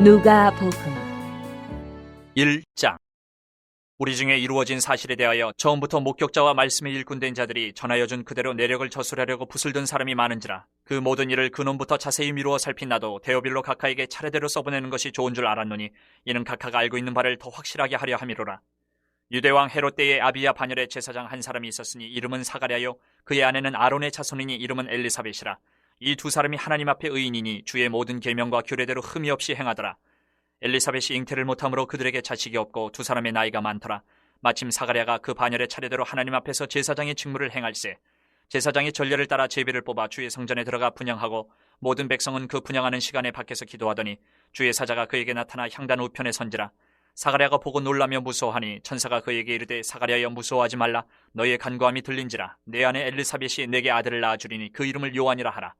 누가복음 1장. 우리 중에 이루어진 사실에 대하여 처음부터 목격자와 말씀에 일꾼된 자들이 전하여 준 그대로 내력을 저술하려고 붓을 든 사람이 많은지라 그 모든 일을 근원부터 자세히 미루어 살핀 나도 데오빌로 각하에게 차례대로 써보내는 것이 좋은 줄 알았노니 이는 각하가 알고 있는 바를 더 확실하게 하려 함이로라. 유대왕 헤롯 때에 아비야 반열의 제사장 한 사람이 있었으니 이름은 사가랴요 그의 아내는 아론의 자손이니 이름은 엘리사벳이라. 이 두 사람이 하나님 앞에 의인이니 주의 모든 계명과 규례대로 흠이 없이 행하더라. 엘리사벳이 잉태를 못함으로 그들에게 자식이 없고 두 사람의 나이가 많더라. 마침 사가랴가 그 반열의 차례대로 하나님 앞에서 제사장의 직무를 행할세. 제사장이 전례를 따라 제비를 뽑아 주의 성전에 들어가 분향하고 모든 백성은 그 분향하는 시간에 밖에서 기도하더니 주의 사자가 그에게 나타나 향단 우편에 선지라. 사가랴가 보고 놀라며 무서워하니 천사가 그에게 이르되 사가랴여 무서워하지 말라. 너희의 간구함이 들린지라. 내 아내 엘리사벳이 내게 아들을 낳아주리니 그 이름을 요한이라 하라.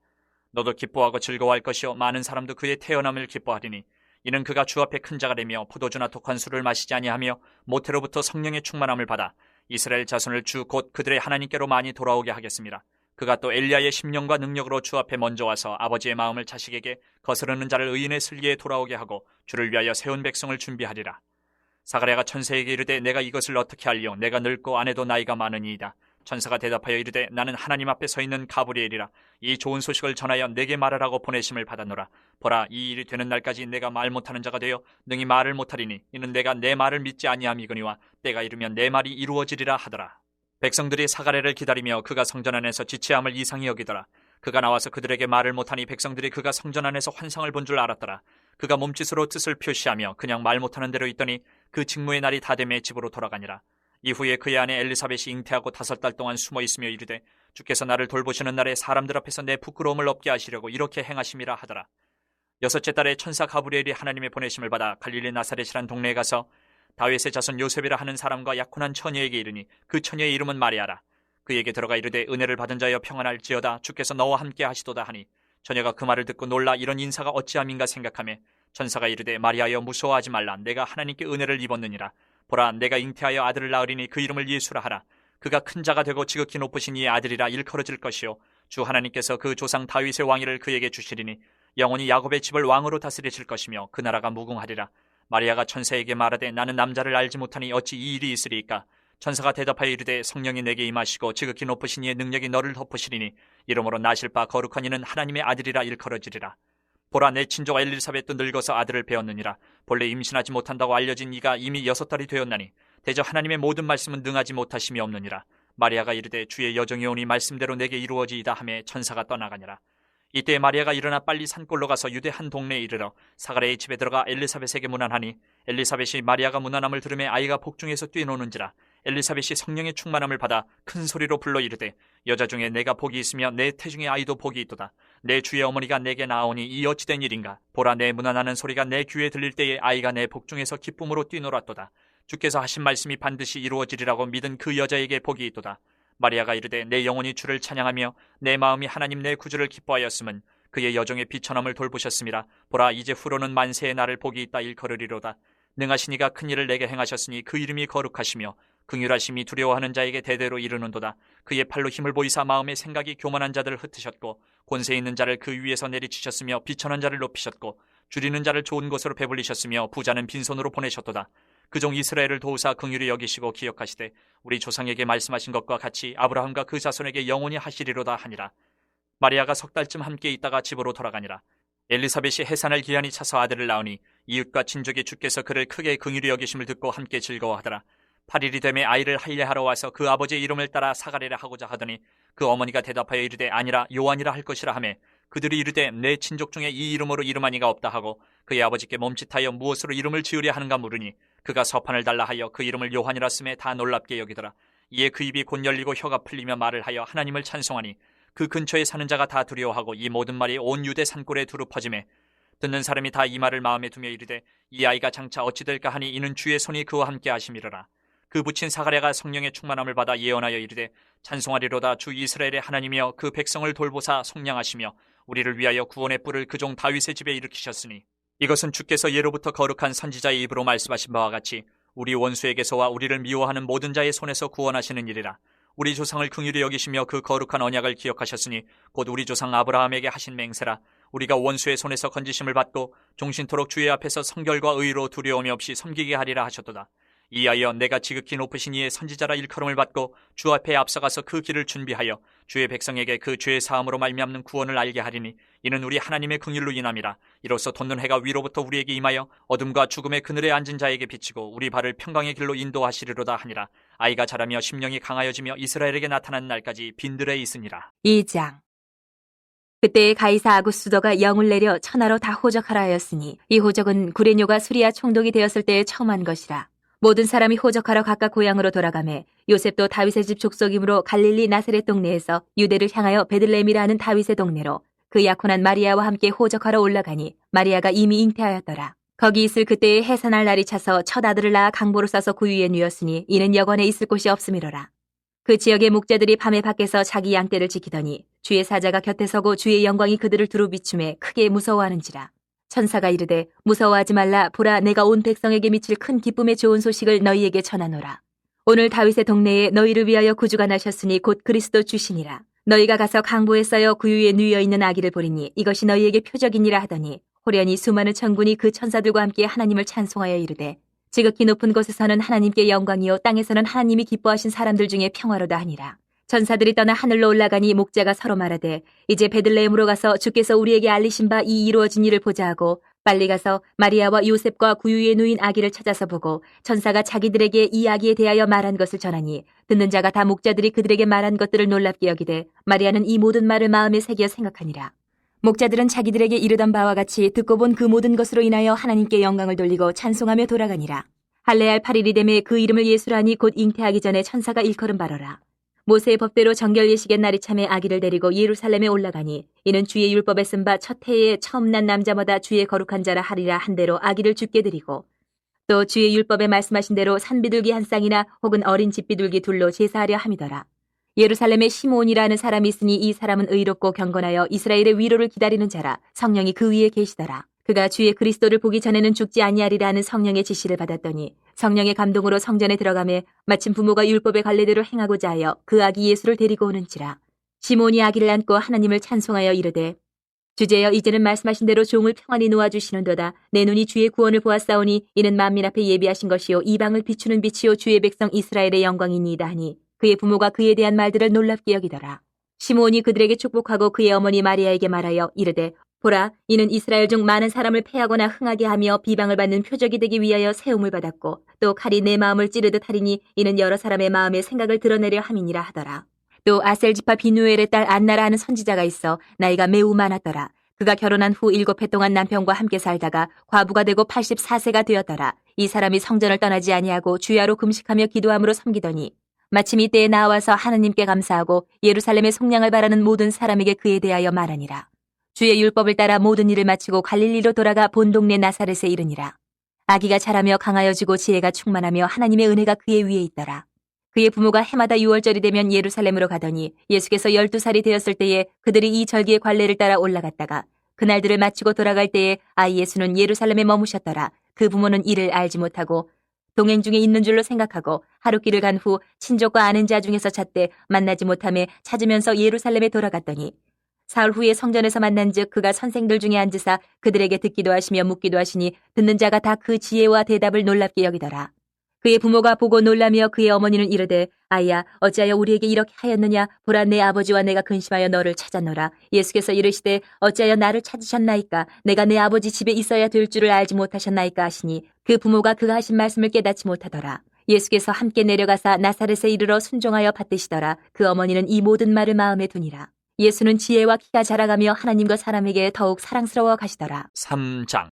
너도 기뻐하고 즐거워할 것이요 많은 사람도 그의 태어남을 기뻐하리니 이는 그가 주 앞에 큰 자가 되며 포도주나 독한 술을 마시지 아니하며 모태로부터 성령의 충만함을 받아 이스라엘 자손을 주 곧 그들의 하나님께로 많이 돌아오게 하겠습니다. 그가 또 엘리야의 심령과 능력으로 주 앞에 먼저 와서 아버지의 마음을 자식에게 거스르는 자를 의인의 슬기에 돌아오게 하고 주를 위하여 세운 백성을 준비하리라. 사가랴가 천사에게 이르되 내가 이것을 어떻게 알리요? 내가 늙고 아내도 나이가 많으니이다. 천사가 대답하여 이르되 나는 하나님 앞에 서 있는 가브리엘이라. 이 좋은 소식을 전하여 내게 말하라고 보내심을 받았노라. 보라, 이 일이 되는 날까지 내가 말 못하는 자가 되어 능히 말을 못하리니 이는 내가 내 말을 믿지 아니함이거니와 때가 이르면 내 말이 이루어지리라 하더라. 백성들이 사가랴를 기다리며 그가 성전 안에서 지체함을 이상히 여기더라. 그가 나와서 그들에게 말을 못하니 백성들이 그가 성전 안에서 환상을 본 줄 알았더라. 그가 몸짓으로 뜻을 표시하며 그냥 말 못하는 대로 있더니 그 직무의 날이 다 되매 집으로 돌아가니라. 이후에 그의 아내 엘리사벳이 잉태하고 5달 동안 숨어 있으며 이르되 주께서 나를 돌보시는 날에 사람들 앞에서 내 부끄러움을 없게 하시려고 이렇게 행하심이라 하더라. 6째 달에 천사 가브리엘이 하나님의 보내심을 받아 갈릴리 나사렛이란 동네에 가서 다윗의 자손 요셉이라 하는 사람과 약혼한 처녀에게 이르니 그 처녀의 이름은 마리아라. 그에게 들어가 이르되 은혜를 받은 자여 평안할지어다. 주께서 너와 함께 하시도다 하니 처녀가 그 말을 듣고 놀라 이런 인사가 어찌함인가 생각하매 천사가 이르되 마리아여 무서워하지 말라. 내가 하나님께 은혜를 입었느니라. 보라, 내가 잉태하여 아들을 낳으리니 그 이름을 예수라 하라. 그가 큰 자가 되고 지극히 높으신 이의 아들이라 일컬어질 것이요 주 하나님께서 그 조상 다윗의 왕위를 그에게 주시리니 영원히 야곱의 집을 왕으로 다스리실 것이며 그 나라가 무궁하리라. 마리아가 천사에게 말하되 나는 남자를 알지 못하니 어찌 이 일이 있으리이까. 천사가 대답하여 이르되 성령이 내게 임하시고 지극히 높으신 이의 능력이 너를 덮으시리니 이러므로 나실 바 거룩한 이는 하나님의 아들이라 일컬어지리라. 보라, 내 친족 엘리사벳도 늙어서 아들을 배웠느니라. 본래 임신하지 못한다고 알려진 이가 이미 6달이 되었나니 대저 하나님의 모든 말씀은 능하지 못하심이 없느니라. 마리아가 이르되 주의 여정이 오니 말씀대로 내게 이루어지이다 하매 천사가 떠나가니라. 이때 마리아가 일어나 빨리 산골로 가서 유대 한 동네에 이르러 사가랴의 집에 들어가 엘리사벳에게 문안하니 엘리사벳이 마리아가 문안함을 들으매 아이가 복중에서 뛰노는지라. 엘리사벳이 성령의 충만함을 받아 큰 소리로 불러 이르되 여자 중에 내가 복이 있으며 내 태중의 아이도 복이 있도다. 내 주의 어머니가 내게 나오니 이 어찌된 일인가. 보라, 내 문안하는 소리가 내 귀에 들릴 때에 아이가 내 복중에서 기쁨으로 뛰놀았도다. 주께서 하신 말씀이 반드시 이루어지리라고 믿은 그 여자에게 복이 있도다. 마리아가 이르되 내 영혼이 주를 찬양하며 내 마음이 하나님 내 구주를 기뻐하였음은 그의 여종의 비천함을 돌보셨음이라. 보라, 이제 후로는 만세의 날을 복이 있다 일컬으리로다. 능하신 이가 큰 일을 내게 행하셨으니 그 이름이 거룩하시며 긍휼하심이 두려워하는 자에게 대대로 이르는도다. 그의 팔로 힘을 보이사 마음의 생각이 교만한 자들을 흩으셨고 권세 있는 자를 그 위에서 내리치셨으며 비천한 자를 높이셨고 줄이는 자를 좋은 곳으로 배불리셨으며 부자는 빈손으로 보내셨도다. 그종 이스라엘을 도우사 긍휼히 여기시고 기억하시되 우리 조상에게 말씀하신 것과 같이 아브라함과 그 자손에게 영원히 하시리로다 하니라. 마리아가 6달쯤 함께 있다가 집으로 돌아가니라. 엘리사벳이 해산을 기한이 차서 아들을 낳으니 이웃과 친족이 주께서 그를 크게 긍휼히 여기심을 듣고 함께 즐거워하더라. 8일이 되매 아이를 할례하러 와서 그 아버지의 이름을 따라 사가랴라 하고자 하더니 그 어머니가 대답하여 이르되 아니라 요한이라 할 것이라 하매 그들이 이르되 내 친족 중에 이 이름으로 이름한 이가 없다 하고 그의 아버지께 멈칫하여 무엇으로 이름을 지으려 하는가 물으니 그가 서판을 달라 하여 그 이름을 요한이라 쓰매 다 놀랍게 여기더라. 이에 그 입이 곧 열리고 혀가 풀리며 말을 하여 하나님을 찬송하니 그 근처에 사는 자가 다 두려워하고 이 모든 말이 온 유대 산골에 두루 퍼지매 듣는 사람이 다 이 말을 마음에 두며 이르되 이 아이가 장차 어찌 될까 하니 이는 주의 손이 그와 함께 하심이로라. 그 부친 사가랴가 성령의 충만함을 받아 예언하여 이르되 찬송하리로다. 주 이스라엘의 하나님이여 그 백성을 돌보사 속량하시며 우리를 위하여 구원의 뿔을 그 종 다윗의 집에 일으키셨으니 이것은 주께서 예로부터 거룩한 선지자의 입으로 말씀하신 바와 같이 우리 원수에게서와 우리를 미워하는 모든 자의 손에서 구원하시는 일이라. 우리 조상을 긍휼히 여기시며 그 거룩한 언약을 기억하셨으니 곧 우리 조상 아브라함에게 하신 맹세라. 우리가 원수의 손에서 건지심을 받고 종신토록 주의 앞에서 성결과 의로 두려움이 없이 섬기게 하리라 하셨도다. 이하여 내가 지극히 높으신 이의 선지자라 일컬음을 받고 주 앞에 앞서가서 그 길을 준비하여 주의 백성에게 그 죄의 사함으로 말미암는 구원을 알게 하리니 이는 우리 하나님의 긍휼로 인함이라. 이로써 돋는 해가 위로부터 우리에게 임하여 어둠과 죽음의 그늘에 앉은 자에게 비치고 우리 발을 평강의 길로 인도하시리로다 하니라. 아이가 자라며 심령이 강하여지며 이스라엘에게 나타난 날까지 빈들에 있으니라. 2장. 그때 가이사 아구스도가 영을 내려 천하로 다 호적하라 하였으니 이 호적은 구레뇨가 수리아 총독이 되었을 때에 처음 한 것이라. 모든 사람이 호적하러 각각 고향으로 돌아가매 요셉도 다윗의 집 족속이므로 갈릴리 나사렛 동네에서 유대를 향하여 베들레헴이라 하는 다윗의 동네로 그 약혼한 마리아와 함께 호적하러 올라가니 마리아가 이미 잉태하였더라. 거기 있을 그때에 해산할 날이 차서 첫 아들을 낳아 강보로 싸서 구유에 누였으니 이는 여관에 있을 곳이 없음이로라. 그 지역의 목자들이 밤에 밖에서 자기 양떼를 지키더니 주의 사자가 곁에 서고 주의 영광이 그들을 두루 비춤에 크게 무서워하는지라. 천사가 이르되 무서워하지 말라. 보라, 내가 온 백성에게 미칠 큰 기쁨의 좋은 소식을 너희에게 전하노라. 오늘 다윗의 동네에 너희를 위하여 구주가 나셨으니 곧 그리스도 주시니라. 너희가 가서 강보에 쌓여 구유에 누여 있는 아기를 보리니 이것이 너희에게 표적이니라 하더니 호련히 수많은 천군이 그 천사들과 함께 하나님을 찬송하여 이르되 지극히 높은 곳에서는 하나님께 영광이요 땅에서는 하나님이 기뻐하신 사람들 중에 평화로다 하니라. 천사들이 떠나 하늘로 올라가니 목자가 서로 말하되 이제 베들레헴으로 가서 주께서 우리에게 알리신 바 이 이루어진 일을 보자 하고 빨리 가서 마리아와 요셉과 구유에 누인 아기를 찾아서 보고 천사가 자기들에게 이 아기에 대하여 말한 것을 전하니 듣는 자가 다 목자들이 그들에게 말한 것들을 놀랍게 여기되 마리아는 이 모든 말을 마음에 새겨 생각하니라. 목자들은 자기들에게 이르던 바와 같이 듣고 본 그 모든 것으로 인하여 하나님께 영광을 돌리고 찬송하며 돌아가니라. 할례할 8일이 되매 그 이름을 예수라니 곧 잉태하기 전에 천사가 일컬음 바로라. 모세의 법대로 정결 예식의 날이 참에 아기를 데리고 예루살렘에 올라가니 이는 주의 율법에 쓴 바 첫 해에 처음 난 남자마다 주의 거룩한 자라 하리라 한 대로 아기를 주께 드리고 또 주의 율법에 말씀하신 대로 산비둘기 한 쌍이나 혹은 어린 집비둘기 둘로 제사하려 함이더라. 예루살렘에 시므온이라는 사람이 있으니 이 사람은 의롭고 경건하여 이스라엘의 위로를 기다리는 자라. 성령이 그 위에 계시더라. 그가 주의 그리스도를 보기 전에는 죽지 아니하리라는 성령의 지시를 받았더니 성령의 감동으로 성전에 들어가매 마침 부모가 율법의 관례대로 행하고자 하여 그 아기 예수를 데리고 오는지라. 시몬이 아기를 안고 하나님을 찬송하여 이르되 주제여 이제는 말씀하신 대로 종을 평안히 놓아주시는도다. 내 눈이 주의 구원을 보았사오니 이는 만민 앞에 예비하신 것이요 이방을 비추는 빛이요 주의 백성 이스라엘의 영광이니이다 하니 그의 부모가 그에 대한 말들을 놀랍게 여기더라. 시몬이 그들에게 축복하고 그의 어머니 마리아에게 말하여 이르되 보라, 이는 이스라엘 중 많은 사람을 패하거나 흥하게 하며 비방을 받는 표적이 되기 위하여 세움을 받았고 또 칼이 내 마음을 찌르듯 하리니 이는 여러 사람의 마음의 생각을 드러내려 함이니라 하더라. 또 아셀지파 비누엘의 딸 안나라 하는 선지자가 있어 나이가 매우 많았더라. 그가 결혼한 후 7해 동안 남편과 함께 살다가 과부가 되고 84세가 되었더라. 이 사람이 성전을 떠나지 아니하고 주야로 금식하며 기도함으로 섬기더니 마침 이때에 나와서 하나님께 감사하고 예루살렘의 속량을 바라는 모든 사람에게 그에 대하여 말하니라. 주의 율법을 따라 모든 일을 마치고 갈릴리로 돌아가 본 동네 나사렛에 이르니라. 아기가 자라며 강하여지고 지혜가 충만하며 하나님의 은혜가 그의 위에 있더라. 그의 부모가 해마다 유월절이 되면 예루살렘으로 가더니 예수께서 12살이 되었을 때에 그들이 이 절기의 관례를 따라 올라갔다가 그날들을 마치고 돌아갈 때에 아이 예수는 예루살렘에 머무셨더라. 그 부모는 이를 알지 못하고 동행 중에 있는 줄로 생각하고 하루길을 간 후 친족과 아는 자 중에서 찾되 만나지 못하며 찾으면서 예루살렘에 돌아갔더니 사흘 후에 성전에서 만난즉 그가 선생들 중에 앉으사 그들에게 듣기도 하시며 묻기도 하시니 듣는 자가 다 그 지혜와 대답을 놀랍게 여기더라. 그의 부모가 보고 놀라며 그의 어머니는 이르되 아이야 어찌하여 우리에게 이렇게 하였느냐. 보라, 내 아버지와 내가 근심하여 너를 찾았노라. 예수께서 이르시되 어찌하여 나를 찾으셨나이까. 내가 내 아버지 집에 있어야 될 줄을 알지 못하셨나이까 하시니 그 부모가 그가 하신 말씀을 깨닫지 못하더라. 예수께서 함께 내려가사 나사렛에 이르러 순종하여 받드시더라. 그 어머니는 이 모든 말을 마음에 두니라. 예수는 지혜와 키가 자라가며 하나님과 사람에게 더욱 사랑스러워 가시더라. 3장.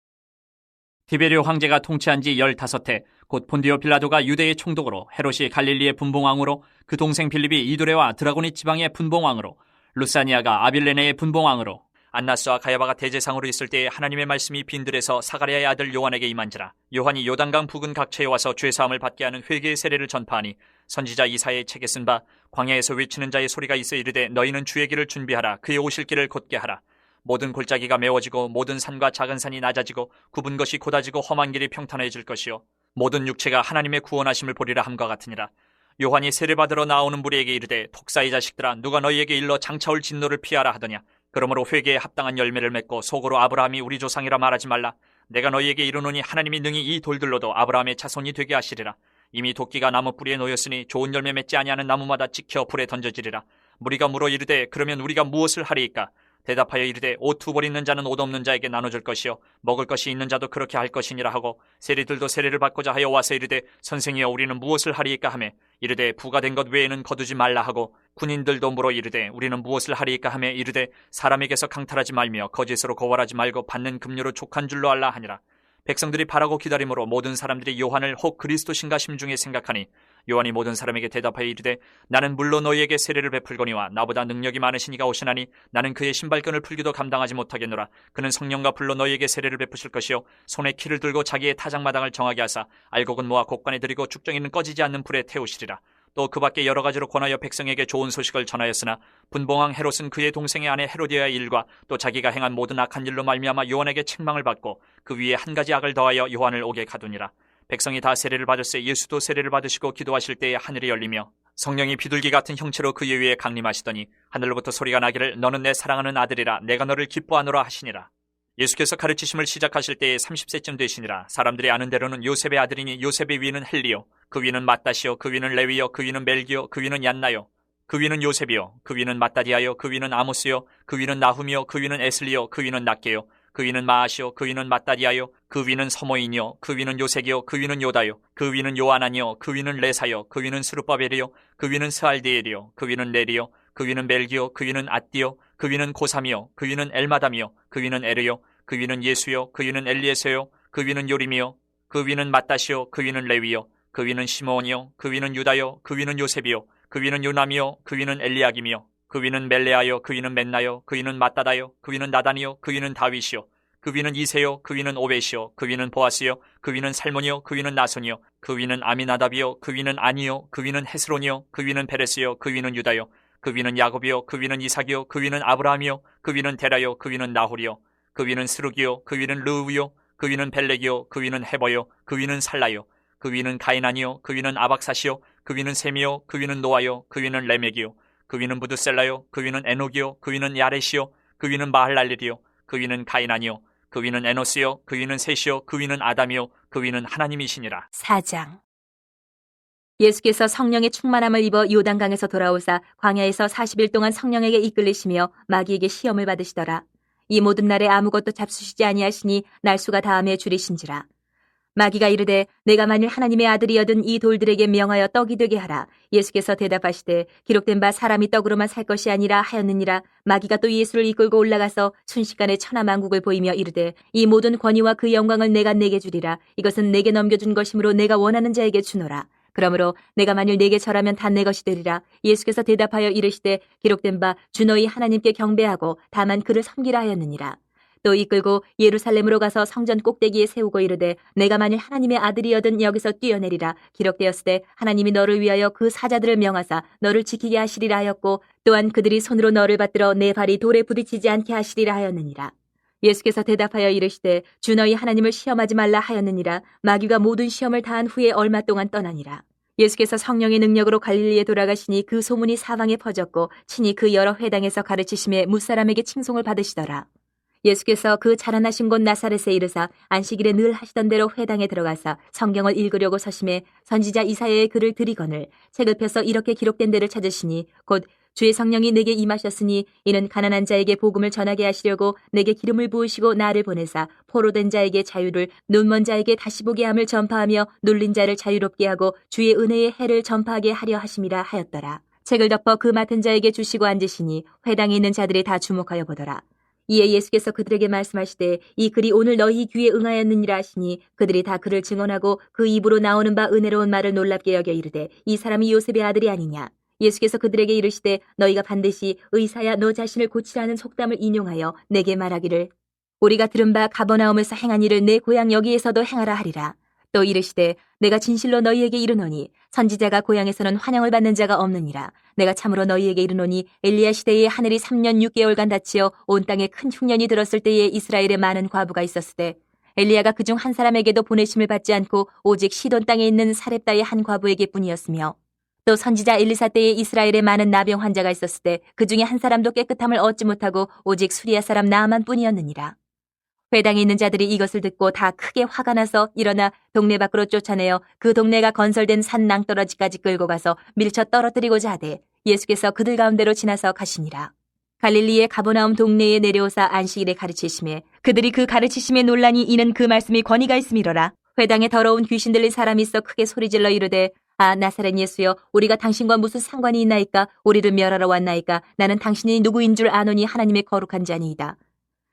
디베리오 황제가 통치한 지 15해 곧 본디오 빌라도가 유대의 총독으로 헤롯이 갈릴리의 분봉왕으로 그 동생 빌립이 이두레와 드라고니 지방의 분봉왕으로 루사니아가 아빌레네의 분봉왕으로 안나스와 가야바가 대제상으로 있을 때에 하나님의 말씀이 빈들에서 사가랴의 아들 요한에게 임한지라. 요한이 요단강 부근 각처에 와서 죄사함을 받게 하는 회개의 세례를 전파하니 선지자 이사야의 책에 쓴 바 광야에서 외치는 자의 소리가 있어 이르되 너희는 주의 길을 준비하라. 그의 오실 길을 곧게 하라. 모든 골짜기가 메워지고 모든 산과 작은 산이 낮아지고 굽은 것이 곧아지고 험한 길이 평탄해질 것이요 모든 육체가 하나님의 구원하심을 보리라 함과 같으니라. 요한이 세례받으러 나오는 무리에게 이르되 독사의 자식들아 누가 너희에게 일러 장차올 진노를 피하라 하더냐. 그러므로 회개에 합당한 열매를 맺고 속으로 아브라함이 우리 조상이라 말하지 말라. 내가 너희에게 이르노니 하나님이 능히 이 돌들로도 아브라함의 자손이 되게 하시리라. 이미 도끼가 나무 뿌리에 놓였으니 좋은 열매 맺지 아니하는 나무마다 찍혀 불에 던져지리라. 무리가 물어 이르되 그러면 우리가 무엇을 하리이까? 대답하여 이르되 옷 두 벌 있는 자는 옷 없는 자에게 나눠줄 것이요 먹을 것이 있는 자도 그렇게 할 것이니라 하고 세리들도 세례를 받고자 하여 와서 이르되 선생이여 우리는 무엇을 하리이까 하매 이르되 부가 된 것 외에는 거두지 말라 하고 군인들도 물어 이르되 우리는 무엇을 하리이까 하매 이르되 사람에게서 강탈하지 말며 거짓으로 거월하지 말고 받는 급료로 족한 줄로 알라 하니라. 백성들이 바라고 기다림으로 모든 사람들이 요한을 혹 그리스도신가 심중에 생각하니 요한이 모든 사람에게 대답하여 이르되 나는 물론 너희에게 세례를 베풀거니와 나보다 능력이 많으신 이가 오시나니 나는 그의 신발끈을 풀기도 감당하지 못하겠노라. 그는 성령과 불로 너희에게 세례를 베푸실 것이요 손에 키를 들고 자기의 타작마당을 정하게 하사 알곡은 모아 곡간에 들이고 쭉정이는 꺼지지 않는 불에 태우시리라. 또 그 밖에 여러 가지로 권하여 백성에게 좋은 소식을 전하였으나 분봉왕 헤롯은 그의 동생의 아내 헤로디아의 일과 또 자기가 행한 모든 악한 일로 말미암아 요한에게 책망을 받고 그 위에 한 가지 악을 더하여 요한을 오게 가두니라. 백성이 다 세례를 받을새 예수도 세례를 받으시고 기도하실 때에 하늘이 열리며 성령이 비둘기 같은 형체로 그의 위에 강림하시더니 하늘로부터 소리가 나기를 너는 내 사랑하는 아들이라 내가 너를 기뻐하노라 하시니라. 예수께서 가르치심을 시작하실 때에 30세쯤 되시니라. 사람들이 아는 대로는 요셉의 아들이니 요셉의 위는 헬리요 그 위는 맏다시요 그 위는 레위요 그 위는 멜기요 그 위는 얀나요 그 위는 요셉이요 그 위는 맏다디아요 그 위는 아모스요 그 위는 나훔이요 그 위는 에슬리요 그 위는 낫게요 그 위는 마아시요 그 위는 맏다디아요 그 위는 서모인이요 그 위는 요색이요 그 위는 요다요 그 위는 요아나니요 그 위는 레사요 그 위는 스루바벨이요 그 위는 스알디엘이요 그 위는 네리요 그 위는 멜기요 그 위는 앗디요 그 위는 고삼이요 그 위는 엘마담이요 그 위는 에르요 그 위는 예수요 그 위는 엘리에서요 그 위는 요림이요 그 위는 맏다시요 그 위는 레위요 그 위는 시므온이요 그 위는 유다요 그 위는 요셉이요 그 위는 요남이요 그 위는 엘리야김이요 그 위는 멜레아요 그 위는 멘나요 그 위는 맏다다요 그 위는 나단이요 그 위는 다윗이요 그 위는 이세요 그 위는 오벳이요 그 위는 보아스요 그 위는 살몬이요 그 위는 나손이요 그 위는 아미나답이요 그 위는 아니요 그 위는 헤스론이요 그 위는 베레스요 그 위는 유다요 그 위는 야곱이요 그 위는 이삭이요 그 위는 아브라함이요 그 위는 데라요 그 위는 나홀이요 그 위는 스룩이요 그 위는 르우요 그 위는 벨렉이요 그 위는 헤버요 그 위는 살라요 그 위는 가이난이요 그 위는 아박사시요 그 위는 셈이요 그 위는 노아요 그 위는 레멕이요 그 위는 부두셀라요 그 위는 에녹이요 그 위는 야렛이요 그 위는 마할랄렐이요 그 위는 가이난이요 그 위는 에노스요 그 위는 셋이요 그 위는 아담이요 그 위는 하나님이시니라. 4장. 예수께서 성령의 충만함을 입어 요단강에서 돌아오사 광야에서 40일 동안 성령에게 이끌리시며 마귀에게 시험을 받으시더라. 이 모든 날에 아무것도 잡수시지 아니하시니 날수가 다함에 줄이신지라. 마귀가 이르되 내가 만일 하나님의 아들이여든 이 돌들에게 명하여 떡이 되게 하라. 예수께서 대답하시되 기록된 바 사람이 떡으로만 살 것이 아니라 하였느니라. 마귀가 또 예수를 이끌고 올라가서 순식간에 천하만국을 보이며 이르되 이 모든 권위와 그 영광을 내가 내게 주리라. 이것은 내게 넘겨준 것이므로 내가 원하는 자에게 주노라. 그러므로 내가 만일 내게 절하면 다 내 것이 되리라. 예수께서 대답하여 이르시되 기록된 바 주 너희 하나님께 경배하고 다만 그를 섬기라 하였느니라. 또 이끌고 예루살렘으로 가서 성전 꼭대기에 세우고 이르되 내가 만일 하나님의 아들이여든 여기서 뛰어내리라. 기록되었으되 하나님이 너를 위하여 그 사자들을 명하사 너를 지키게 하시리라 하였고 또한 그들이 손으로 너를 받들어 내 발이 돌에 부딪히지 않게 하시리라 하였느니라. 예수께서 대답하여 이르시되 주 너희 하나님을 시험하지 말라 하였느니라. 마귀가 모든 시험을 다한 후에 얼마 동안 떠나니라. 예수께서 성령의 능력으로 갈릴리에 돌아가시니 그 소문이 사방에 퍼졌고 친히 그 여러 회당에서 가르치심에 무사람에게 칭송을 받으시더라. 예수께서 그 자라나신 곳 나사렛에 이르사 안식일에 늘 하시던 대로 회당에 들어가사 성경을 읽으려고 서심해 선지자 이사야의 글을 들이거늘 책을 펴서 이렇게 기록된 데를 찾으시니 곧 주의 성령이 내게 임하셨으니 이는 가난한 자에게 복음을 전하게 하시려고 내게 기름을 부으시고 나를 보내사 포로된 자에게 자유를 눈먼 자에게 다시 보게 함을 전파하며 눌린 자를 자유롭게 하고 주의 은혜의 해를 전파하게 하려 하심이라 하였더라. 책을 덮어 그 맡은 자에게 주시고 앉으시니 회당에 있는 자들이 다 주목하여 보더라. 이에 예수께서 그들에게 말씀하시되 이 글이 오늘 너희 귀에 응하였느니라 하시니 그들이 다 그를 증언하고 그 입으로 나오는 바 은혜로운 말을 놀랍게 여겨 이르되 이 사람이 요셉의 아들이 아니냐. 예수께서 그들에게 이르시되 너희가 반드시 의사야 너 자신을 고치라는 속담을 인용하여 내게 말하기를 우리가 들은 바 가버나움에서 행한 일을 내 고향 여기에서도 행하라 하리라. 또 이르시되 내가 진실로 너희에게 이르노니 선지자가 고향에서는 환영을 받는 자가 없느니라. 내가 참으로 너희에게 이르노니 엘리야 시대에 하늘이 3년 6개월간 닫히어 온 땅에 큰 흉년이 들었을 때에 이스라엘에 많은 과부가 있었으되 엘리야가 그중 한 사람에게도 보내심을 받지 않고 오직 시돈 땅에 있는 사렙다의 한 과부에게 뿐이었으며 또 선지자 엘리사 때에 이스라엘에 많은 나병 환자가 있었을 때 그 중에 한 사람도 깨끗함을 얻지 못하고 오직 수리아 사람 나아만 뿐이었느니라. 회당에 있는 자들이 이것을 듣고 다 크게 화가 나서 일어나 동네 밖으로 쫓아내어 그 동네가 건설된 산 낭떠러지까지 끌고 가서 밀쳐 떨어뜨리고자 하되 예수께서 그들 가운데로 지나서 가시니라. 갈릴리의 가버나움 동네에 내려오사 안식일에 가르치심에 그들이 그 가르치심에 논란이 이는 그 말씀이 권위가 있음이로라. 회당에 더러운 귀신 들린 사람이 있어 크게 소리질러 이르되 아 나사렛 예수여 우리가 당신과 무슨 상관이 있나이까 우리를 멸하러 왔나이까 나는 당신이 누구인 줄 아노니 하나님의 거룩한 자니이다.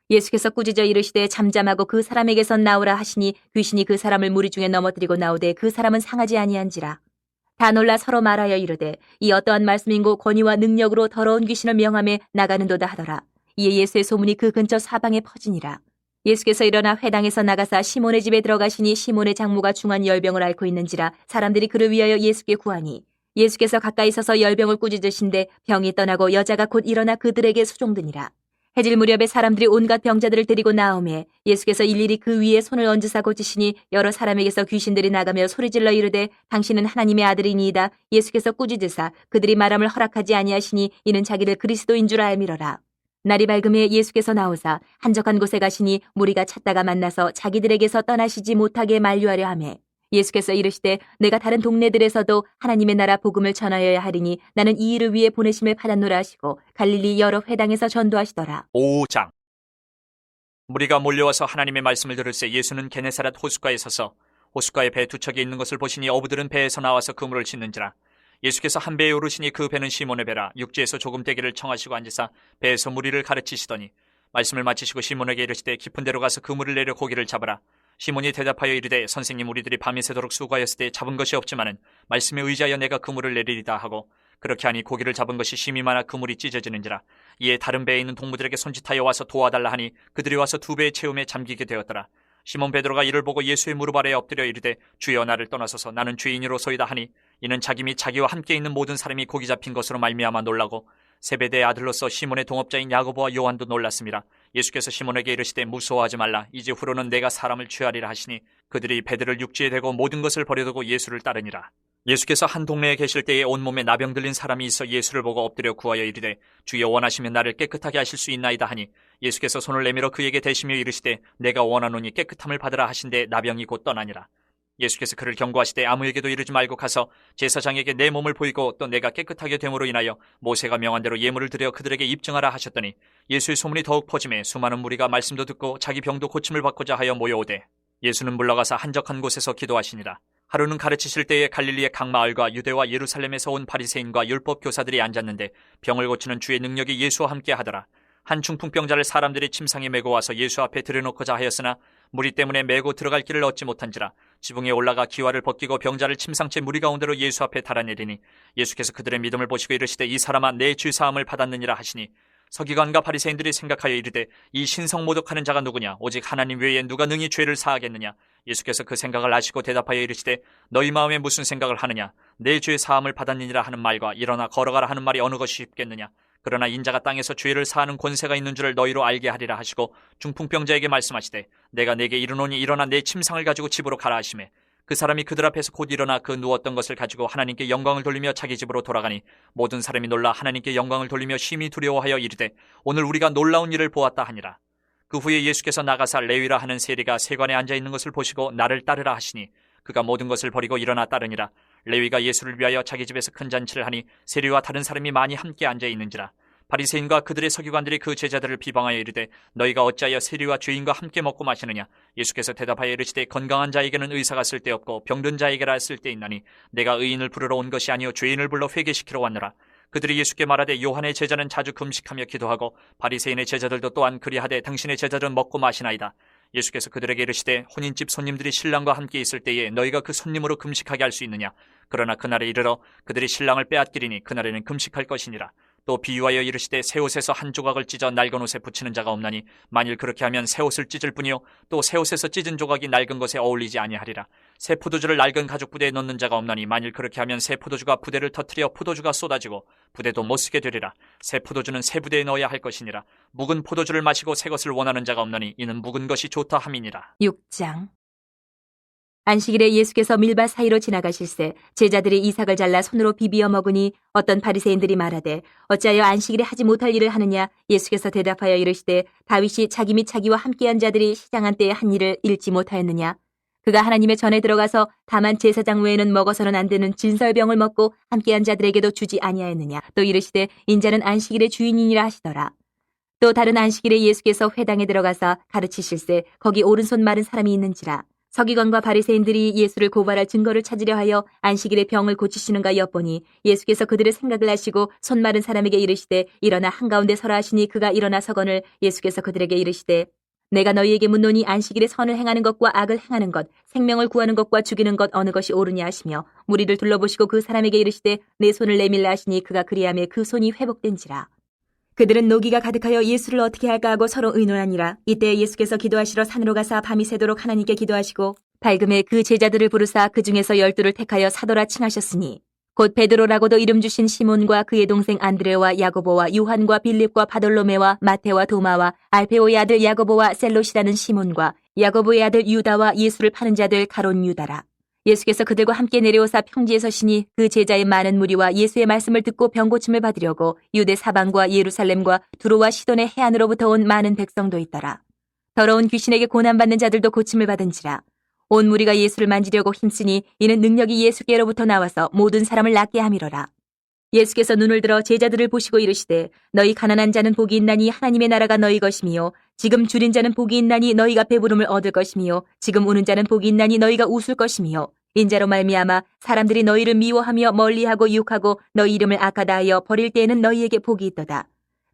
예수께서 꾸짖어 이르시되 잠잠하고 그 사람에게서 나오라 하시니 귀신이 그 사람을 무리 중에 넘어뜨리고 나오되 그 사람은 상하지 아니한지라. 다 놀라 서로 말하여 이르되 이 어떠한 말씀인고 권위와 능력으로 더러운 귀신을 명함에 나가는도다 하더라. 이에 예수의 소문이 그 근처 사방에 퍼지니라. 예수께서 일어나 회당에서 나가사 시몬의 집에 들어가시니 시몬의 장모가 중한 열병을 앓고 있는지라 사람들이 그를 위하여 예수께 구하니 예수께서 가까이 서서 열병을 꾸짖으신데 병이 떠나고 여자가 곧 일어나 그들에게 수종드니라. 해질 무렵에 사람들이 온갖 병자들을 데리고 나오매 예수께서 일일이 그 위에 손을 얹으사 고치시니 여러 사람에게서 귀신들이 나가며 소리질러 이르되 당신은 하나님의 아들이니이다. 예수께서 꾸짖으사 그들이 말함을 허락하지 아니하시니 이는 자기를 그리스도인 줄 알미러라. 날이 밝음에 예수께서 나오사 한적한 곳에 가시니 무리가 찾다가 만나서 자기들에게서 떠나시지 못하게 만류하려 하매 예수께서 이르시되 내가 다른 동네들에서도 하나님의 나라 복음을 전하여야 하리니 나는 이 일을 위해 보내심을 받았노라 하시고 갈릴리 여러 회당에서 전도하시더라. 5장. 무리가 몰려와서 하나님의 말씀을 들을새 예수는 게네사렛 호숫가에 서서 호숫가에 배 두 척이 있는 것을 보시니 어부들은 배에서 나와서 그물을 싣는지라. 예수께서 한 배에 오르시니 그 배는 시몬의 배라. 육지에서 조금 떼기를 청하시고 앉으사 배에서 무리를 가르치시더니 말씀을 마치시고 시몬에게 이르시되 깊은 데로 가서 그물을 내려 고기를 잡으라. 시몬이 대답하여 이르되 선생님 우리들이 밤이 새도록 수고하였을 때 잡은 것이 없지만은 말씀에 의지하여 내가 그물을 내리리다 하고 그렇게 하니 고기를 잡은 것이 심히 많아 그물이 찢어지는지라. 이에 다른 배에 있는 동무들에게 손짓하여 와서 도와달라 하니 그들이 와서 두 배의 채움에 잠기게 되었더라. 시몬 베드로가 이를 보고 예수의 무릎 아래에 엎드려 이르되 주여 나를 떠나소서 나는 죄인이로소이다 하니 이는 자기 및 자기와 함께 있는 모든 사람이 고기 잡힌 것으로 말미암아 놀라고 세베대의 아들로서 시몬의 동업자인 야고보와 요한도 놀랐습니다. 예수께서 시몬에게 이르시되 무서워하지 말라. 이제 후로는 내가 사람을 취하리라 하시니 그들이 배들을 육지에 대고 모든 것을 버려두고 예수를 따르니라. 예수께서 한 동네에 계실 때에 온몸에 나병 들린 사람이 있어 예수를 보고 엎드려 구하여 이르되 주여 원하시면 나를 깨끗하게 하실 수 있나이다 하니 예수께서 손을 내밀어 그에게 대시며 이르시되 내가 원하노니 깨끗함을 받으라 하신데 나병이 곧 떠나니라. 예수께서 그를 경고하시되 아무에게도 이르지 말고 가서 제사장에게 내 몸을 보이고 또 내가 깨끗하게 됨으로 인하여 모세가 명한 대로 예물을 드려 그들에게 입증하라 하셨더니 예수의 소문이 더욱 퍼지매 수많은 무리가 말씀도 듣고 자기 병도 고침을 받고자 하여 모여오되 예수는 물러가서 한적한 곳에서 기도하시니라. 하루는 가르치실 때에 갈릴리의 각 마을과 유대와 예루살렘에서 온 바리새인과 율법 교사들이 앉았는데 병을 고치는 주의 능력이 예수와 함께 하더라. 한 중풍병자를 사람들이 침상에 메고 와서 예수 앞에 들여놓고자 하였으나 무리 때문에 메고 들어갈 길을 얻지 못한지라. 지붕에 올라가 기와를 벗기고 병자를 침상째 무리 가운데로 예수 앞에 달아내리니 예수께서 그들의 믿음을 보시고 이르시되 이 사람아 내 죄 사함을 받았느니라 하시니 서기관과 바리새인들이 생각하여 이르되 이 신성 모독하는 자가 누구냐 오직 하나님 외에 누가 능히 죄를 사하겠느냐. 예수께서 그 생각을 아시고 대답하여 이르시되 너희 마음에 무슨 생각을 하느냐 내 죄 사함을 받았느니라 하는 말과 일어나 걸어가라 하는 말이 어느 것이 쉽겠느냐. 그러나 인자가 땅에서 죄를 사하는 권세가 있는 줄을 너희로 알게 하리라 하시고 중풍병자에게 말씀하시되 내가 네게 이르노니 일어나 내 침상을 가지고 집으로 가라 하시매 그 사람이 그들 앞에서 곧 일어나 그 누웠던 것을 가지고 하나님께 영광을 돌리며 자기 집으로 돌아가니 모든 사람이 놀라 하나님께 영광을 돌리며 심히 두려워하여 이르되 오늘 우리가 놀라운 일을 보았다 하니라. 그 후에 예수께서 나가사 레위라 하는 세리가 세관에 앉아있는 것을 보시고 나를 따르라 하시니 그가 모든 것을 버리고 일어나 따르니라. 레위가 예수를 위하여 자기 집에서 큰 잔치를 하니 세리와 다른 사람이 많이 함께 앉아있는지라. 바리새인과 그들의 서기관들이 그 제자들을 비방하여 이르되 너희가 어찌하여 세리와 죄인과 함께 먹고 마시느냐. 예수께서 대답하여 이르시되 건강한 자에게는 의사가 쓸데없고 병든 자에게라 쓸데있나니 내가 의인을 부르러 온 것이 아니요 죄인을 불러 회개시키러 왔노라. 그들이 예수께 말하되 요한의 제자는 자주 금식하며 기도하고 바리새인의 제자들도 또한 그리하되 당신의 제자들은 먹고 마시나이다. 예수께서 그들에게 이르시되 혼인집 손님들이 신랑과 함께 있을 때에 너희가 그 손님으로 금식하게 할 수 있느냐. 그러나 그날에 이르러 그들이 신랑을 빼앗기리니 그날에는 금식할 것이니라. 또 비유하여 이르시되 새 옷에서 한 조각을 찢어 낡은 옷에 붙이는 자가 없나니 만일 그렇게 하면 새 옷을 찢을 뿐이요 또 새 옷에서 찢은 조각이 낡은 것에 어울리지 아니하리라. 새 포도주를 낡은 가죽 부대에 넣는 자가 없나니 만일 그렇게 하면 새 포도주가 부대를 터뜨려 포도주가 쏟아지고 부대도 못 쓰게 되리라. 새 포도주는 새 부대에 넣어야 할 것이니라. 묵은 포도주를 마시고 새 것을 원하는 자가 없나니 이는 묵은 것이 좋다 함이니라. 6장 안식일에 예수께서 밀밭 사이로 지나가실새 제자들이 이삭을 잘라 손으로 비비어 먹으니 어떤 바리새인들이 말하되 어찌하여 안식일에 하지 못할 일을 하느냐. 예수께서 대답하여 이르시되 다윗이 자기 및 자기와 함께한 자들이 시장한 때에 한 일을 잃지 못하였느냐. 그가 하나님의 전에 들어가서 다만 제사장 외에는 먹어서는 안 되는 진설병을 먹고 함께한 자들에게도 주지 아니하였느냐. 또 이르시되 인자는 안식일의 주인이니라 하시더라. 또 다른 안식일에 예수께서 회당에 들어가서 가르치실새 거기 오른손 마른 사람이 있는지라. 서기관과 바리새인들이 예수를 고발할 증거를 찾으려 하여 안식일에 병을 고치시는가 엿보니 예수께서 그들의 생각을 아시고 손 마른 사람에게 이르시되 일어나 한가운데 서라 하시니 그가 일어나 서거늘 예수께서 그들에게 이르시되 내가 너희에게 묻노니 안식일에 선을 행하는 것과 악을 행하는 것, 생명을 구하는 것과 죽이는 것 어느 것이 옳으냐 하시며 무리를 둘러보시고 그 사람에게 이르시되 내 손을 내밀라 하시니 그가 그리하며 그 손이 회복된지라. 그들은 노기가 가득하여 예수를 어떻게 할까 하고 서로 의논하니라. 이때 예수께서 기도하시러 산으로 가사 밤이 새도록 하나님께 기도하시고 밝음에 그 제자들을 부르사 그 중에서 12를 택하여 사도라 칭하셨으니 곧 베드로라고도 이름 주신 시몬과 그의 동생 안드레와 야고보와 요한과 빌립과 바돌로메와 마테와 도마와 알페오의 아들 야고보와 셀롯이라는 시몬과 야고보의 아들 유다와 예수를 파는 자들 가론 유다라. 예수께서 그들과 함께 내려오사 평지에 서시니 그 제자의 많은 무리와 예수의 말씀을 듣고 병고침을 받으려고 유대 사방과 예루살렘과 두로와 시돈의 해안으로부터 온 많은 백성도 있더라. 더러운 귀신에게 고난받는 자들도 고침을 받은지라. 온 무리가 예수를 만지려고 힘쓰니 이는 능력이 예수께로부터 나와서 모든 사람을 낫게 함이로라. 예수께서 눈을 들어 제자들을 보시고 이르시되 너희 가난한 자는 복이 있나니 하나님의 나라가 너희 것이미요. 지금 줄인 자는 복이 있나니 너희가 배부름을 얻을 것이미요. 지금 우는 자는 복이 있나니 너희가 웃을 것이미요. 인자로 말미암아 사람들이 너희를 미워하며 멀리하고 유혹하고 너희 이름을 악하다 하여 버릴 때에는 너희에게 복이 있도다.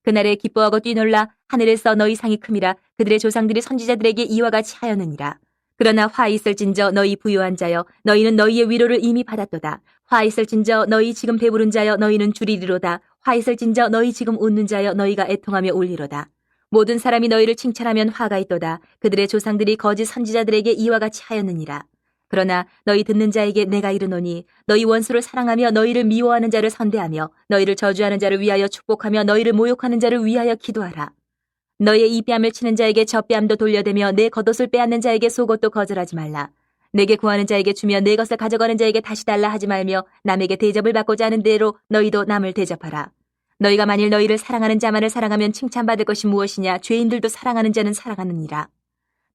그날에 기뻐하고 뛰놀라 하늘에서 너희 상이 큼이라. 그들의 조상들이 선지자들에게 이와 같이 하였느니라. 그러나 화 있을진저 너희 부유한 자여 너희는 너희의 위로를 이미 받았도다. 화 있을진저 너희 지금 배부른 자여 너희는 줄이리로다. 화 있을진저 너희 지금 웃는 자여 너희가 애통하며 울리로다. 모든 사람이 너희를 칭찬하면 화가 있도다. 그들의 조상들이 거짓 선지자들에게 이와 같이 하였느니라. 그러나 너희 듣는 자에게 내가 이르노니 너희 원수를 사랑하며 너희를 미워하는 자를 선대하며 너희를 저주하는 자를 위하여 축복하며 너희를 모욕하는 자를 위하여 기도하라. 너희의 이 뺨을 치는 자에게 저 뺨도 돌려대며 내 겉옷을 빼앗는 자에게 속옷도 거절하지 말라. 내게 구하는 자에게 주며 내 것을 가져가는 자에게 다시 달라 하지 말며 남에게 대접을 받고자 하는 대로 너희도 남을 대접하라. 너희가 만일 너희를 사랑하는 자만을 사랑하면 칭찬받을 것이 무엇이냐. 죄인들도 사랑하는 자는 사랑하느니라.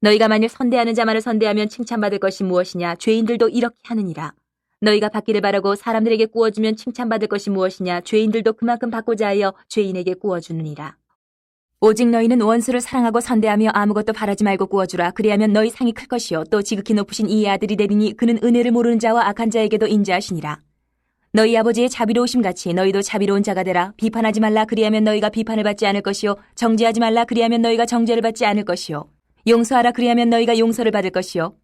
너희가 만일 선대하는 자만을 선대하면 칭찬받을 것이 무엇이냐. 죄인들도 이렇게 하느니라. 너희가 받기를 바라고 사람들에게 구워주면 칭찬받을 것이 무엇이냐. 죄인들도 그만큼 받고자 하여 죄인에게 구워주느니라. 오직 너희는 원수를 사랑하고 선대하며 아무것도 바라지 말고 구워주라. 그리하면 너희 상이 클 것이요 또 지극히 높으신 이의 아들이 되리니 그는 은혜를 모르는 자와 악한 자에게도 인자하시니라. 너희 아버지의 자비로우심같이 너희도 자비로운 자가 되라. 비판하지 말라. 그리하면 너희가 비판을 받지 않을 것이요 정죄하지 말라. 그리하면 너희가 정죄를 받지 않을 것이요 용서하라. 그리하면 너희가 용서를 받을 것이요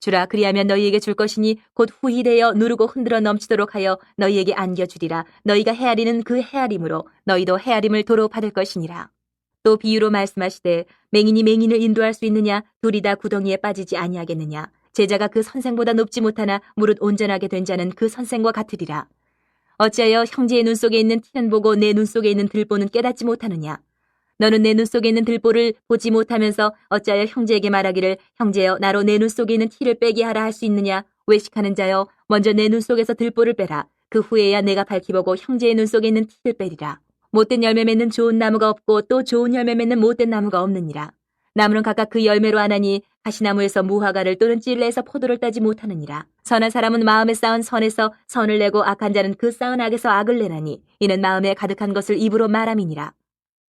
주라. 그리하면 너희에게 줄 것이니 곧 후히 되어 누르고 흔들어 넘치도록 하여 너희에게 안겨주리라. 너희가 헤아리는 그 헤아림으로 너희도 헤아림을 도로 받을 것이니라. 또 비유로 말씀하시되 맹인이 맹인을 인도할 수 있느냐. 둘이 다 구덩이에 빠지지 아니하겠느냐. 제자가 그 선생보다 높지 못하나 무릇 온전하게 된 자는 그 선생과 같으리라. 어찌하여 형제의 눈 속에 있는 티는 보고 내 눈 속에 있는 들보는 깨닫지 못하느냐. 너는 내 눈 속에 있는 들보를 보지 못하면서 어찌하여 형제에게 말하기를 형제여 나로 내 눈 속에 있는 티를 빼게 하라 할 수 있느냐. 외식하는 자여 먼저 내 눈 속에서 들보를 빼라. 그 후에야 내가 밝히 보고 형제의 눈 속에 있는 티를 빼리라. 못된 열매 맺는 좋은 나무가 없고 또 좋은 열매 맺는 못된 나무가 없느니라. 나무는 각각 그 열매로 아나니 가시나무에서 무화과를 또는 찔레에서 포도를 따지 못하느니라. 선한 사람은 마음에 쌓은 선에서 선을 내고 악한 자는 그 쌓은 악에서 악을 내나니 이는 마음에 가득한 것을 입으로 말함이니라.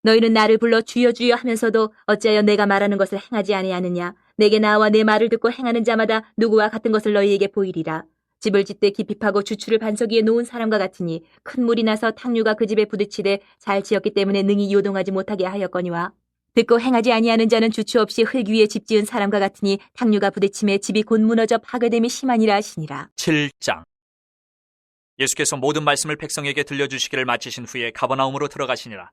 너희는 나를 불러 주여 주여 하면서도 어찌하여 내가 말하는 것을 행하지 아니하느냐. 내게 나와 내 말을 듣고 행하는 자마다 누구와 같은 것을 너희에게 보이리라. 집을 짓되 깊이 파고 주추를 반석 위에 놓은 사람과 같으니 큰 물이 나서 탕류가 그 집에 부딪히되 잘 지었기 때문에 능히 요동하지 못하게 하였거니와 듣고 행하지 아니하는 자는 주추 없이 흙 위에 집 지은 사람과 같으니 탕류가 부딪힘에 집이 곧 무너져 파괴됨이 심하니라 하시니라. 7장. 예수께서 모든 말씀을 백성에게 들려주시기를 마치신 후에 가버나움으로 들어가시니라.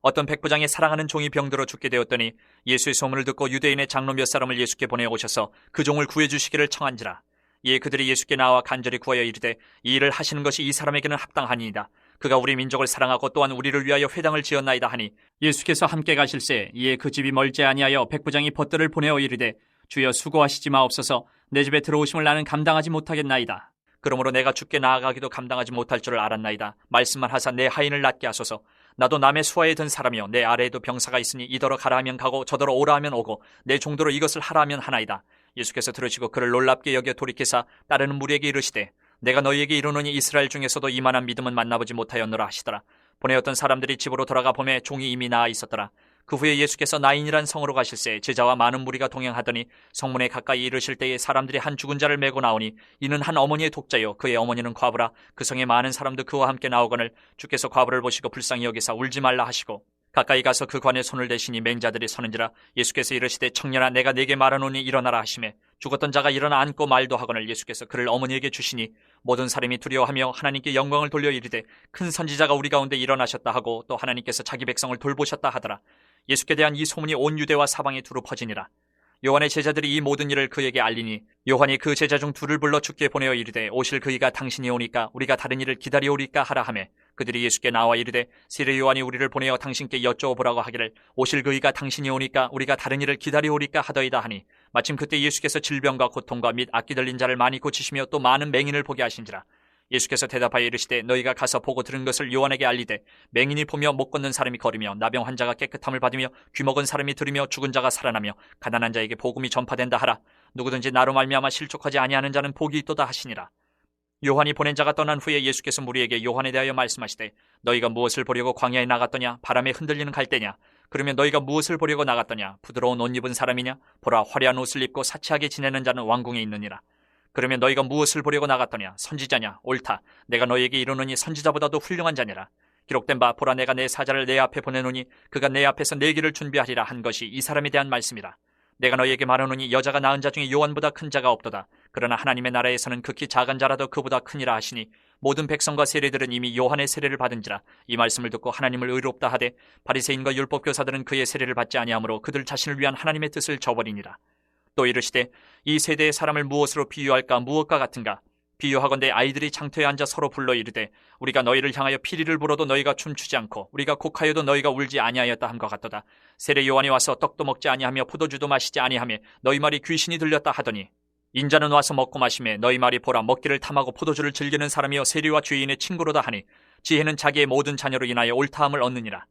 어떤 백부장이 사랑하는 종이 병들어 죽게 되었더니 예수의 소문을 듣고 유대인의 장로 몇 사람을 예수께 보내오셔서 그 종을 구해주시기를 청한지라. 이에 그들이 예수께 나와 간절히 구하여 이르되 이 일을 하시는 것이 이 사람에게는 합당하니이다. 그가 우리 민족을 사랑하고 또한 우리를 위하여 회당을 지었나이다 하니 예수께서 함께 가실새 이에 그 집이 멀지 아니하여 백부장이 벗들을 보내어 이르되 주여 수고하시지 마옵소서. 내 집에 들어오심을 나는 감당하지 못하겠나이다. 그러므로 내가 주께 나아가기도 감당하지 못할 줄을 알았나이다. 말씀만 하사 내 하인을 낫게 하소서. 나도 남의 수하에 든 사람이요 내 아래에도 병사가 있으니 이더러 가라 하면 가고 저더러 오라 하면 오고 내 종도로 이것을 하라 하면 하나이다. 예수께서 들으시고 그를 놀랍게 여겨 돌이키사 따르는 무리에게 이르시되 내가 너희에게 이르노니 이스라엘 중에서도 이만한 믿음은 만나보지 못하였노라 하시더라. 보내었던 사람들이 집으로 돌아가 보매 종이 이미 나아 있었더라. 그 후에 예수께서 나인이란 성으로 가실새 제자와 많은 무리가 동행하더니 성문에 가까이 이르실 때에 사람들이 한 죽은 자를 메고 나오니 이는 한 어머니의 독자요 그의 어머니는 과부라. 그 성에 많은 사람도 그와 함께 나오거늘 주께서 과부를 보시고 불쌍히 여기사 울지 말라 하시고 가까이 가서 그 관에 손을 대시니 맹자들이 서는지라. 예수께서 이르시되 청년아 내가 네게 말하노니 일어나라 하시매 죽었던 자가 일어나 앉고 말도 하거늘 예수께서 그를 어머니에게 주시니 모든 사람이 두려워하며 하나님께 영광을 돌려 이르되 큰 선지자가 우리 가운데 일어나셨다 하고 또 하나님께서 자기 백성을 돌보셨다 하더라. 예수께 대한 이 소문이 온 유대와 사방에 두루 퍼지니라. 요한의 제자들이 이 모든 일을 그에게 알리니 요한이 그 제자 중 둘을 불러 주께 보내어 이르되 오실 그이가 당신이 오니까 우리가 다른 일을 기다리오리까 하라 하매 그들이 예수께 나와 이르되 시르 요한이 우리를 보내어 당신께 여쭤보라고 하기를 오실 그이가 당신이 오니까 우리가 다른 일을 기다리오리까 하더이다 하니 마침 그때 예수께서 질병과 고통과 및 악기 들린 자를 많이 고치시며 또 많은 맹인을 보게 하신지라. 예수께서 대답하여 이르시되 너희가 가서 보고 들은 것을 요한에게 알리되 맹인이 보며 못 걷는 사람이 걸으며 나병 환자가 깨끗함을 받으며 귀먹은 사람이 들으며 죽은 자가 살아나며 가난한 자에게 복음이 전파된다 하라. 누구든지 나로 말미암아 실족하지 아니하는 자는 복이 있도다 하시니라. 요한이 보낸 자가 떠난 후에 예수께서 무리에게 요한에 대하여 말씀하시되 너희가 무엇을 보려고 광야에 나갔더냐? 바람에 흔들리는 갈대냐? 그러면 너희가 무엇을 보려고 나갔더냐? 부드러운 옷 입은 사람이냐? 보라 화려한 옷을 입고 사치하게 지내는 자는 왕궁에 있느니라. 그러면 너희가 무엇을 보려고 나갔더냐? 선지자냐? 옳다. 내가 너희에게 이르노니 선지자보다도 훌륭한 자니라. 기록된 바 보라 내가 내 사자를 내 앞에 보내노니 그가 내 앞에서 내 길을 준비하리라 한 것이 이 사람에 대한 말씀이라. 내가 너희에게 말하노니 여자가 낳은 자 중에 요한보다 큰 자가 없도다. 그러나 하나님의 나라에서는 극히 작은 자라도 그보다 크니라 하시니 모든 백성과 세리들은 이미 요한의 세례를 받은지라. 이 말씀을 듣고 하나님을 의롭다 하되 바리새인과 율법교사들은 그의 세례를 받지 아니하므로 그들 자신을 위한 하나님의 뜻을 저버리니라. 또 이르시되 이 세대의 사람을 무엇으로 비유할까? 무엇과 같은가? 비유하건대 아이들이 장터에 앉아 서로 불러 이르되 우리가 너희를 향하여 피리를 불어도 너희가 춤추지 않고 우리가 곡하여도 너희가 울지 아니하였다 함과 같도다. 세례 요한이 와서 떡도 먹지 아니하며 포도주도 마시지 아니하며 너희 말이 귀신이 들렸다 하더니 인자는 와서 먹고 마시매 너희 말이 보라 먹기를 탐하고 포도주를 즐기는 사람이여 세리와 죄인의 친구로다 하니 지혜는 자기의 모든 자녀로 인하여 옳다함을 얻느니라.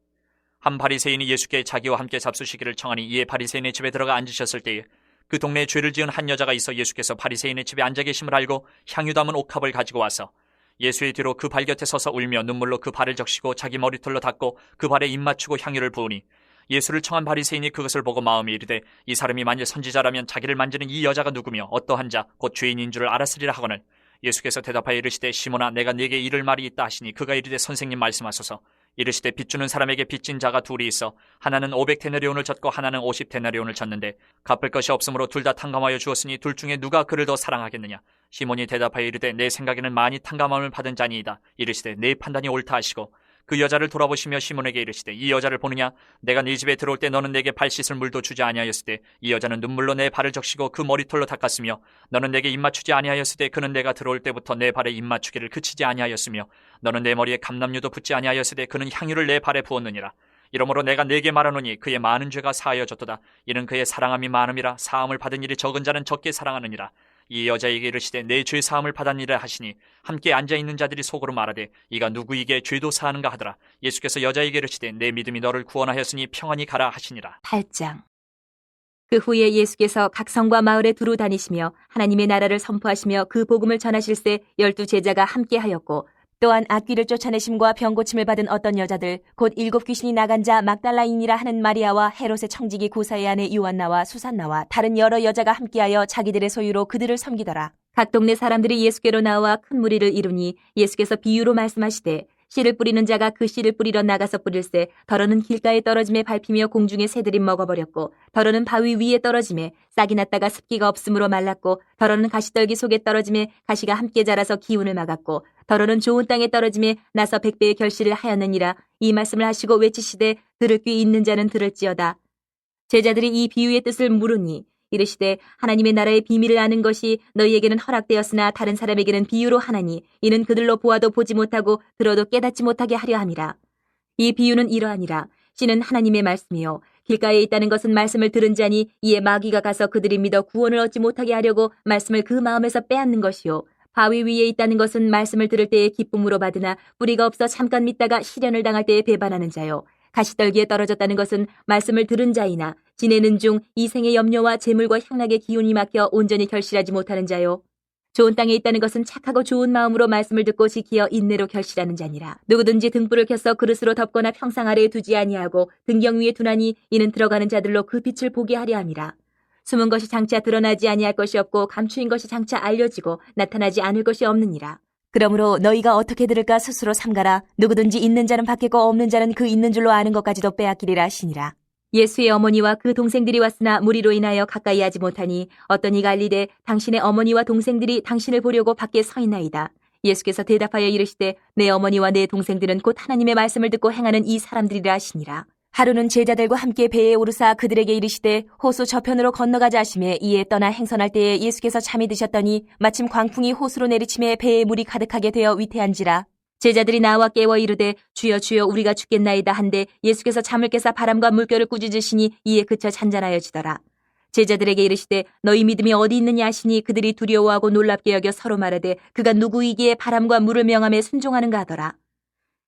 한 바리새인이 예수께 자기와 함께 잡수시기를 청하니 이에 바리새인의 집에 들어가 앉으셨을 때에 그 동네에 죄를 지은 한 여자가 있어 예수께서 바리새인의 집에 앉아 계심을 알고 향유 담은 옥합을 가지고 와서 예수의 뒤로 그 발 곁에 서서 울며 눈물로 그 발을 적시고 자기 머리털로 닦고 그 발에 입 맞추고 향유를 부으니 예수를 청한 바리새인이 그것을 보고 마음에 이르되 이 사람이 만일 선지자라면 자기를 만지는 이 여자가 누구며 어떠한 자 곧 죄인인 줄을 알았으리라 하거늘 예수께서 대답하여 이르시되 시몬아 내가 네게 이를 말이 있다 하시니 그가 이르되 선생님 말씀하소서. 이르시되 빚주는 사람에게 빚진 자가 둘이 있어 하나는 500데나리온을 졌고 하나는 50데나리온을 졌는데 갚을 것이 없으므로 둘 다 탕감하여 주었으니 둘 중에 누가 그를 더 사랑하겠느냐. 시몬이 대답하여 이르되 내 생각에는 많이 탕감함을 받은 자니이다. 이르시되 내 판단이 옳다 하시고 그 여자를 돌아보시며 시몬에게 이르시되 이 여자를 보느냐? 내가 네 집에 들어올 때 너는 내게 발 씻을 물도 주지 아니하였을 때 이 여자는 눈물로 내 발을 적시고 그 머리털로 닦았으며 너는 내게 입 맞추지 아니하였을 때 그는 내가 들어올 때부터 내 발에 입 맞추기를 그치지 아니하였으며 너는 내 머리에 감람유도 붓지 아니하였을 때 그는 향유를 내 발에 부었느니라. 이러므로 내가 네게 말하노니 그의 많은 죄가 사하여졌도다. 이는 그의 사랑함이 많음이라. 사함을 받은 일이 적은 자는 적게 사랑하느니라. 이 여자에게 이르시되 내 죄 사함을 받았니라 하시니 함께 앉아있는 자들이 속으로 말하되 이가 누구에게 죄도 사하는가 하더라. 예수께서 여자에게 이르시되 내 믿음이 너를 구원하였으니 평안히 가라 하시니라. 8장. 그 후에 예수께서 각 성과 마을에 두루 다니시며 하나님의 나라를 선포하시며 그 복음을 전하실세 12 제자가 함께 하였고 또한 악귀를 쫓아내심과 병 고침을 받은 어떤 여자들 곧 7 귀신이 나간 자 막달라인이라 하는 마리아와 헤롯의 청지기 구사의 아내 요한나와 수산나와 다른 여러 여자가 함께하여 자기들의 소유로 그들을 섬기더라. 각 동네 사람들이 예수께로 나와 큰 무리를 이루니 예수께서 비유로 말씀하시되 씨를 뿌리는 자가 그 씨를 뿌리러 나가서 뿌릴새 더러는 길가에 떨어짐에 밟히며 공중에 새들이 먹어버렸고 더러는 바위 위에 떨어짐에 싹이 났다가 습기가 없으므로 말랐고 더러는 가시떨기 속에 떨어짐에 가시가 함께 자라서 기운을 막았고 더러는 좋은 땅에 떨어짐에 나서 100배의 결실을 하였느니라. 이 말씀을 하시고 외치시되 들을 귀 있는 자는 들을지어다. 제자들이 이 비유의 뜻을 물으니 이르시되 하나님의 나라의 비밀을 아는 것이 너희에게는 허락되었으나 다른 사람에게는 비유로 하나니 이는 그들로 보아도 보지 못하고 들어도 깨닫지 못하게 하려 함이라. 이 비유는 이러하니라. 씨는 하나님의 말씀이요 길가에 있다는 것은 말씀을 들은 자니 이에 마귀가 가서 그들이 믿어 구원을 얻지 못하게 하려고 말씀을 그 마음에서 빼앗는 것이요. 바위 위에 있다는 것은 말씀을 들을 때에 기쁨으로 받으나 뿌리가 없어 잠깐 믿다가 시련을 당할 때에 배반하는 자요. 가시떨기에 떨어졌다는 것은 말씀을 들은 자이나 지내는 중 이생의 염려와 재물과 향락의 기운이 막혀 온전히 결실하지 못하는 자요. 좋은 땅에 있다는 것은 착하고 좋은 마음으로 말씀을 듣고 지키어 인내로 결실하는 자니라. 누구든지 등불을 켜서 그릇으로 덮거나 평상 아래에 두지 아니하고 등경 위에 두나니 이는 들어가는 자들로 그 빛을 보게 하려 함이라. 숨은 것이 장차 드러나지 아니할 것이 없고 감추인 것이 장차 알려지고 나타나지 않을 것이 없느니라. 그러므로 너희가 어떻게 들을까 스스로 삼가라. 누구든지 있는 자는 받겠고 없는 자는 그 있는 줄로 아는 것까지도 빼앗기리라 하시니라. 예수의 어머니와 그 동생들이 왔으나 무리로 인하여 가까이 하지 못하니 어떤 이가 알리되 당신의 어머니와 동생들이 당신을 보려고 밖에 서 있나이다. 예수께서 대답하여 이르시되 내 어머니와 내 동생들은 곧 하나님의 말씀을 듣고 행하는 이 사람들이라 하시니라. 하루는 제자들과 함께 배에 오르사 그들에게 이르시되 호수 저편으로 건너가자 하시매 이에 떠나 행선할 때에 예수께서 잠이 드셨더니 마침 광풍이 호수로 내리침에 배에 물이 가득하게 되어 위태한지라. 제자들이 나와 깨워 이르되 주여 주여 우리가 죽겠나이다 한데 예수께서 잠을 깨사 바람과 물결을 꾸짖으시니 이에 그쳐 잔잔하여지더라. 제자들에게 이르시되 너희 믿음이 어디 있느냐 하시니 그들이 두려워하고 놀랍게 여겨 서로 말하되 그가 누구이기에 바람과 물을 명함에 순종하는가 하더라.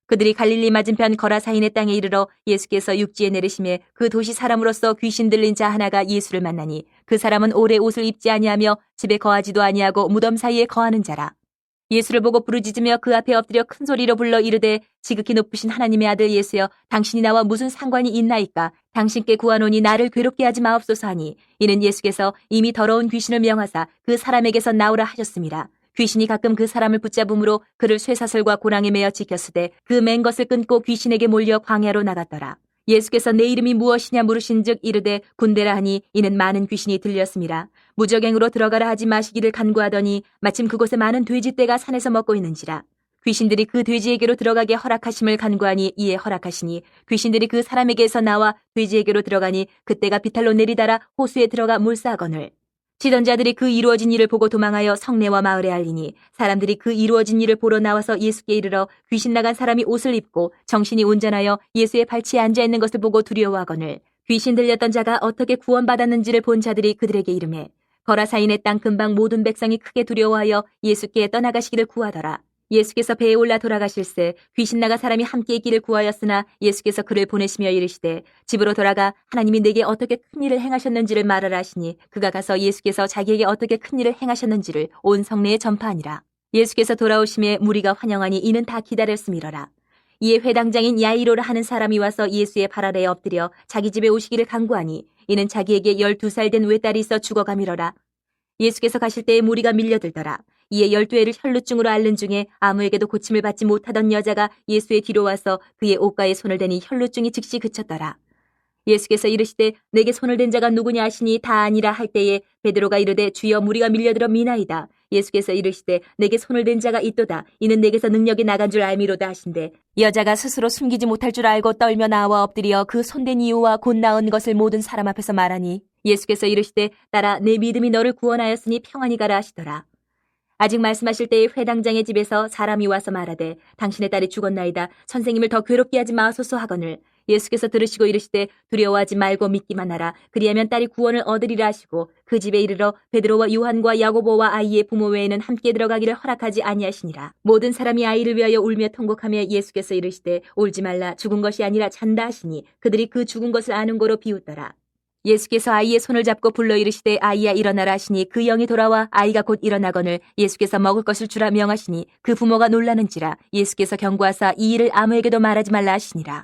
그들이 갈릴리 맞은편 거라사인의 땅에 이르러 예수께서 육지에 내리시매 그 도시 사람으로서 귀신 들린 자 하나가 예수를 만나니 그 사람은 오래 옷을 입지 아니하며 집에 거하지도 아니하고 무덤 사이에 거하는 자라. 예수를 보고 부르짖으며 그 앞에 엎드려 큰 소리로 불러 이르되 지극히 높으신 하나님의 아들 예수여 당신이 나와 무슨 상관이 있나이까. 당신께 구하노니 나를 괴롭게 하지 마옵소서 하니 이는 예수께서 이미 더러운 귀신을 명하사 그 사람에게서 나오라 하셨습니다. 귀신이 가끔 그 사람을 붙잡음으로 그를 쇠사슬과 고랑에 매어 지켰으되 그 맨 것을 끊고 귀신에게 몰려 광야로 나갔더라. 예수께서 내 이름이 무엇이냐 물으신즉 이르되 군대라 하니 이는 많은 귀신이 들렸습니다. 무적행으로 들어가라 하지 마시기를 간구하더니 마침 그곳에 많은 돼지떼가 산에서 먹고 있는지라. 귀신들이 그 돼지에게로 들어가게 허락하심을 간구하니 이에 허락하시니 귀신들이 그 사람에게서 나와 돼지에게로 들어가니 그때가 비탈로 내리달아 호수에 들어가 물싸거늘. 치던 자들이 그 이루어진 일을 보고 도망하여 성내와 마을에 알리니 사람들이 그 이루어진 일을 보러 나와서 예수께 이르러 귀신 나간 사람이 옷을 입고 정신이 온전하여 예수의 발치에 앉아있는 것을 보고 두려워하거늘 귀신 들렸던 자가 어떻게 구원받았는지를 본 자들이 그들에게 이르매 거라사인의 땅 근방 모든 백성이 크게 두려워하여 예수께 떠나가시기를 구하더라. 예수께서 배에 올라 돌아가실새 귀신 나간 사람이 함께 있기를 구하였으나 예수께서 그를 보내시며 이르시되 집으로 돌아가 하나님이 내게 어떻게 큰 일을 행하셨는지를 말하라 하시니 그가 가서 예수께서 자기에게 어떻게 큰 일을 행하셨는지를 온 성내에 전파하니라. 예수께서 돌아오심에 무리가 환영하니 이는 다 기다렸음이러라. 이에 회당장인 야이로라 하는 사람이 와서 예수의 발 아래에 엎드려 자기 집에 오시기를 간구하니 이는 자기에게 12살 된 외딸이 있어 죽어가미러라. 예수께서 가실 때에 무리가 밀려들더라. 이에 12회를 혈루증으로 앓는 중에 아무에게도 고침을 받지 못하던 여자가 예수의 뒤로 와서 그의 옷가에 손을 대니 혈루증이 즉시 그쳤더라. 예수께서 이르시되 내게 손을 댄 자가 누구냐 하시니 다 아니라 할 때에 베드로가 이르되 주여 무리가 밀려들어 미나이다. 예수께서 이르시되 내게 손을 댄 자가 있도다. 이는 내게서 능력이 나간 줄 알미로다 하신대 여자가 스스로 숨기지 못할 줄 알고 떨며 나와 엎드려 그 손댄 이유와 곧 나은 것을 모든 사람 앞에서 말하니 예수께서 이르시되 딸아 내 믿음이 너를 구원하였으니 평안히 가라 하시더라. 아직 말씀하실 때에 회당장의 집에서 사람이 와서 말하되 당신의 딸이 죽었나이다. 선생님을 더 괴롭게 하지 마소서 하거늘 예수께서 들으시고 이르시되 두려워하지 말고 믿기만 하라. 그리하면 딸이 구원을 얻으리라 하시고 그 집에 이르러 베드로와 요한과 야고보와 아이의 부모 외에는 함께 들어가기를 허락하지 아니하시니라. 모든 사람이 아이를 위하여 울며 통곡하며 예수께서 이르시되 울지 말라. 죽은 것이 아니라 잔다 하시니 그들이 그 죽은 것을 아는 거로 비웃더라. 예수께서 아이의 손을 잡고 불러 이르시되 아이야 일어나라 하시니 그 영이 돌아와 아이가 곧 일어나거늘 예수께서 먹을 것을 주라 명하시니 그 부모가 놀라는지라. 예수께서 경고하사 이 일을 아무에게도 말하지 말라 하시니라.